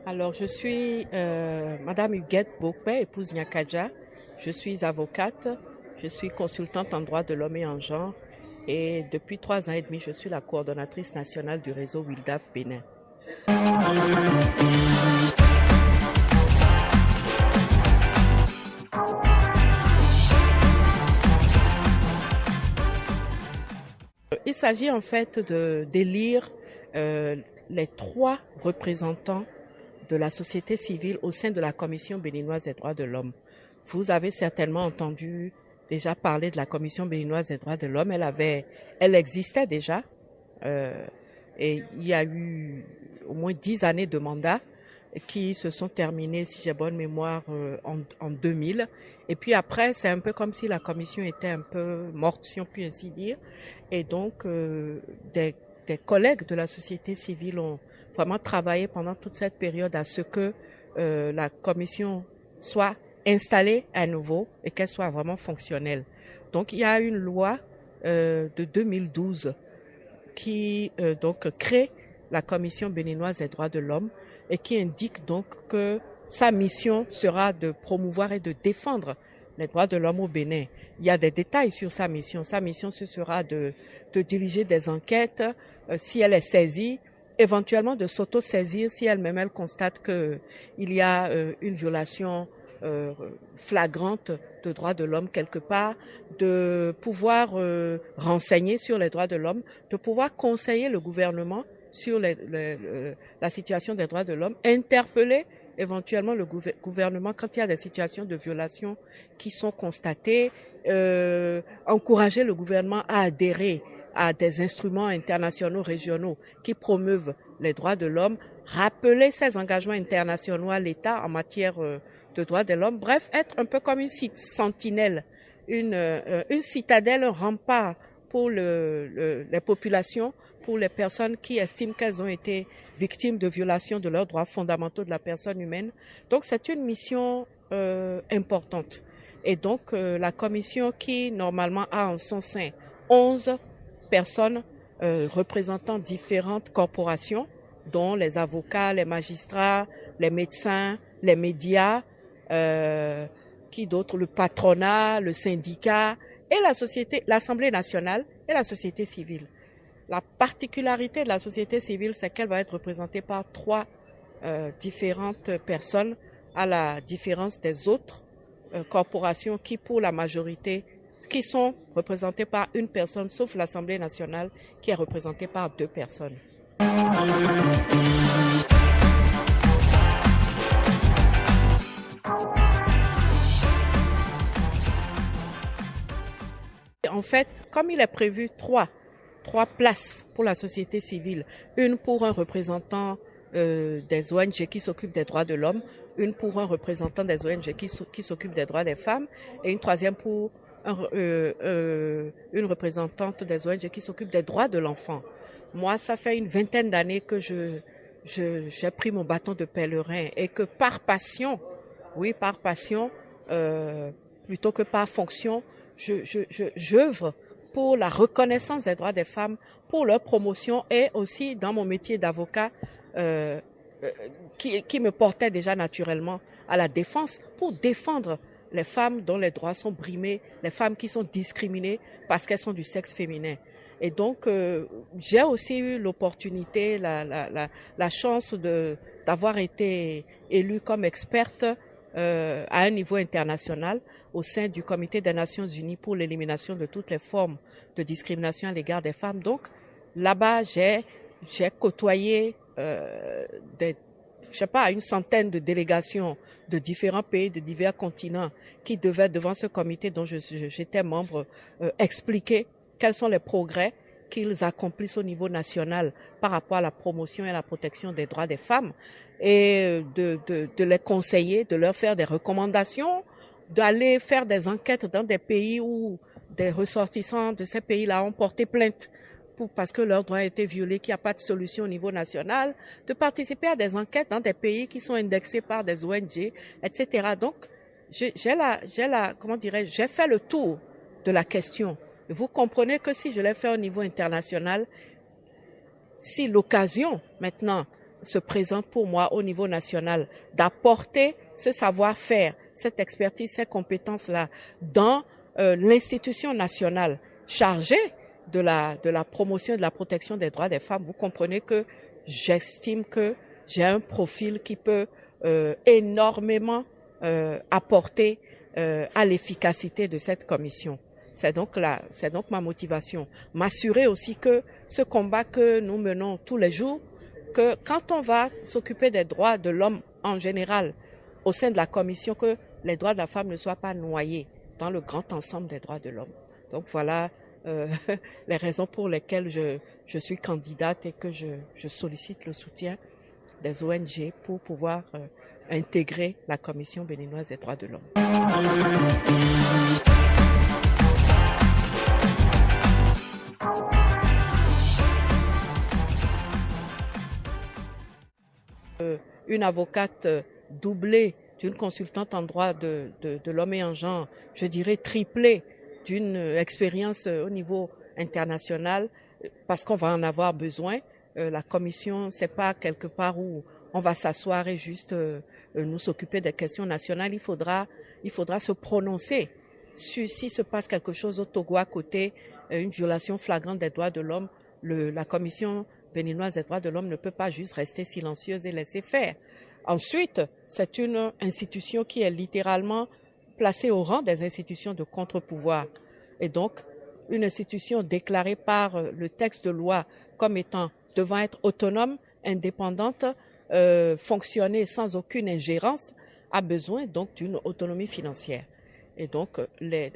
Alors, je suis Madame Huguette Bokpe, épouse Nyakadja. Je suis avocate, je suis consultante en droit de l'homme et en genre. Et depuis 3 ans et demi, je suis la coordonnatrice nationale du réseau WILDAF Bénin. Il s'agit en fait d'élire les 3 représentants de la société civile au sein de la Commission béninoise des droits de l'homme. Vous avez certainement entendu déjà parler de la Commission béninoise des droits de l'homme. Elle existait déjà et il y a eu au moins 10 années de mandat qui se sont terminées, si j'ai bonne mémoire, en 2000. Et puis après, c'est un peu comme si la commission était un peu morte, si on peut ainsi dire. Et donc, des collègues de la société civile ont vraiment travaillé pendant toute cette période à ce que la commission soit installée à nouveau et qu'elle soit vraiment fonctionnelle. Donc, il y a une loi de 2012 qui donc crée la Commission béninoise des droits de l'homme et qui indique donc que sa mission sera de promouvoir et de défendre les droits de l'homme au Bénin. Il y a des détails sur sa mission. Sa mission, ce sera de diriger des enquêtes si elle est saisie, éventuellement de s'auto-saisir si elle-même elle constate qu'il y a une violation flagrante de droits de l'homme quelque part, de pouvoir renseigner sur les droits de l'homme, de pouvoir conseiller le gouvernement sur la situation des droits de l'homme, interpeller éventuellement le gouvernement quand il y a des situations de violation qui sont constatées, encourager le gouvernement à adhérer à des instruments internationaux, régionaux qui promeuvent les droits de l'homme, rappeler ses engagements internationaux à l'État en matière de droits de l'homme, bref, être un peu comme une sentinelle, une citadelle, un rempart pour les populations, pour les personnes qui estiment qu'elles ont été victimes de violations de leurs droits fondamentaux de la personne humaine. Donc c'est une mission importante. Et donc la commission qui normalement a en son sein 11 personnes représentant différentes corporations, dont les avocats, les magistrats, les médecins, les médias, qui d'autres, le patronat, le syndicat et la société, l'Assemblée nationale et la société civile. La particularité de la société civile, c'est qu'elle va être représentée par 3 différentes personnes, à la différence des autres corporations qui, pour la majorité, qui sont représentées par une personne, sauf l'Assemblée nationale, qui est représentée par 2 personnes. En fait, comme il est prévu 3 places pour la société civile, une pour un représentant des ONG qui s'occupent des droits de l'homme, une pour un représentant des ONG qui s'occupe des droits des femmes et une 3e pour une représentante des ONG qui s'occupe des droits de l'enfant. Moi, ça fait une 20aine d'années que j'ai pris mon bâton de pèlerin et que par passion, plutôt que par fonction, j'œuvre pour la reconnaissance des droits des femmes, pour leur promotion et aussi dans mon métier d'avocat qui me portait déjà naturellement à la défense pour défendre les femmes dont les droits sont brimés, les femmes qui sont discriminées parce qu'elles sont du sexe féminin. Et donc, j'ai aussi eu l'opportunité, la chance d'avoir été élue comme experte à un niveau international au sein du Comité des Nations Unies pour l'élimination de toutes les formes de discrimination à l'égard des femmes. Donc, là-bas, j'ai côtoyé une centaine de délégations de différents pays, de divers continents qui devaient, devant ce comité dont j'étais membre, expliquer quels sont les progrès qu'ils accomplissent au niveau national par rapport à la promotion et à la protection des droits des femmes et de les conseiller, de leur faire des recommandations, d'aller faire des enquêtes dans des pays où des ressortissants de ces pays-là ont porté plainte parce que leurs droits ont été violés, qu'il n'y a pas de solution au niveau national, de participer à des enquêtes dans des pays qui sont indexés par des ONG, etc. Donc, j'ai fait le tour de la question. Vous comprenez que si je l'ai fait au niveau international, si l'occasion maintenant se présente pour moi au niveau national d'apporter ce savoir-faire, cette expertise, ces compétences-là dans l'institution nationale chargée de la promotion et de la protection des droits des femmes, vous comprenez que j'estime que j'ai un profil qui peut énormément apporter à l'efficacité de cette commission. C'est donc ma motivation. M'assurer aussi que ce combat que nous menons tous les jours, que quand on va s'occuper des droits de l'homme en général au sein de la commission, que les droits de la femme ne soient pas noyés dans le grand ensemble des droits de l'homme. Donc voilà les raisons pour lesquelles je suis candidate et que je sollicite le soutien des ONG pour pouvoir intégrer la Commission béninoise des droits de l'homme. Une avocate doublée d'une consultante en droit de l'homme et en genre, je dirais triplée d'une expérience au niveau international, parce qu'on va en avoir besoin. La commission, c'est pas quelque part où on va s'asseoir et juste nous s'occuper des questions nationales. Il faudra se prononcer sur s'il se passe quelque chose au Togo à côté, une violation flagrante des droits de l'homme. La commission béninoise des droits de l'homme ne peut pas juste rester silencieuse et laisser faire. Ensuite, c'est une institution qui est littéralement placée au rang des institutions de contre-pouvoir. Et donc, une institution déclarée par le texte de loi comme étant devant être autonome, indépendante, fonctionner sans aucune ingérence, a besoin donc d'une autonomie financière. Et donc, les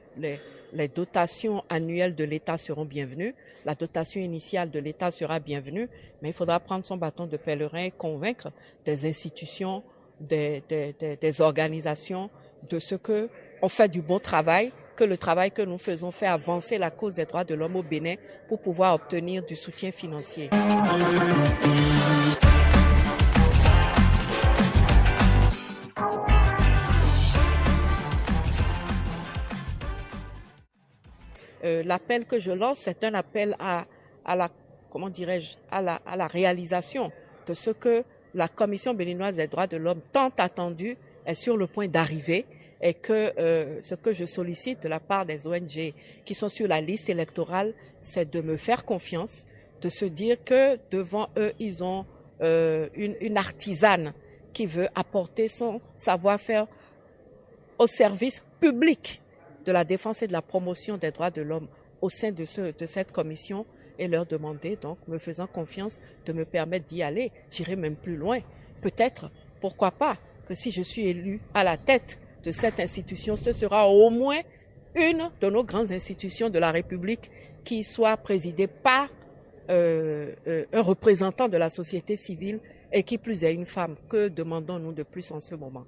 dotations annuelles de l'État seront bienvenues, la dotation initiale de l'État sera bienvenue, mais il faudra prendre son bâton de pèlerin et convaincre des institutions, des organisations de ce que on fait du bon travail, que le travail que nous faisons fait avancer la cause des droits de l'homme au Bénin pour pouvoir obtenir du soutien financier. L'appel que je lance, c'est un appel à la réalisation de ce que la Commission béninoise des droits de l'homme tant attendue est sur le point d'arriver et que ce que je sollicite de la part des ONG qui sont sur la liste électorale, c'est de me faire confiance, de se dire que devant eux, ils ont une artisane qui veut apporter son savoir-faire au service public de la défense et de la promotion des droits de l'homme au sein de cette commission et leur demander, donc, me faisant confiance, de me permettre d'y aller. J'irai même plus loin. Peut-être, pourquoi pas, que si je suis élu à la tête de cette institution, ce sera au moins une de nos grandes institutions de la République qui soit présidée par un représentant de la société civile et qui plus est une femme. Que demandons-nous de plus en ce moment ?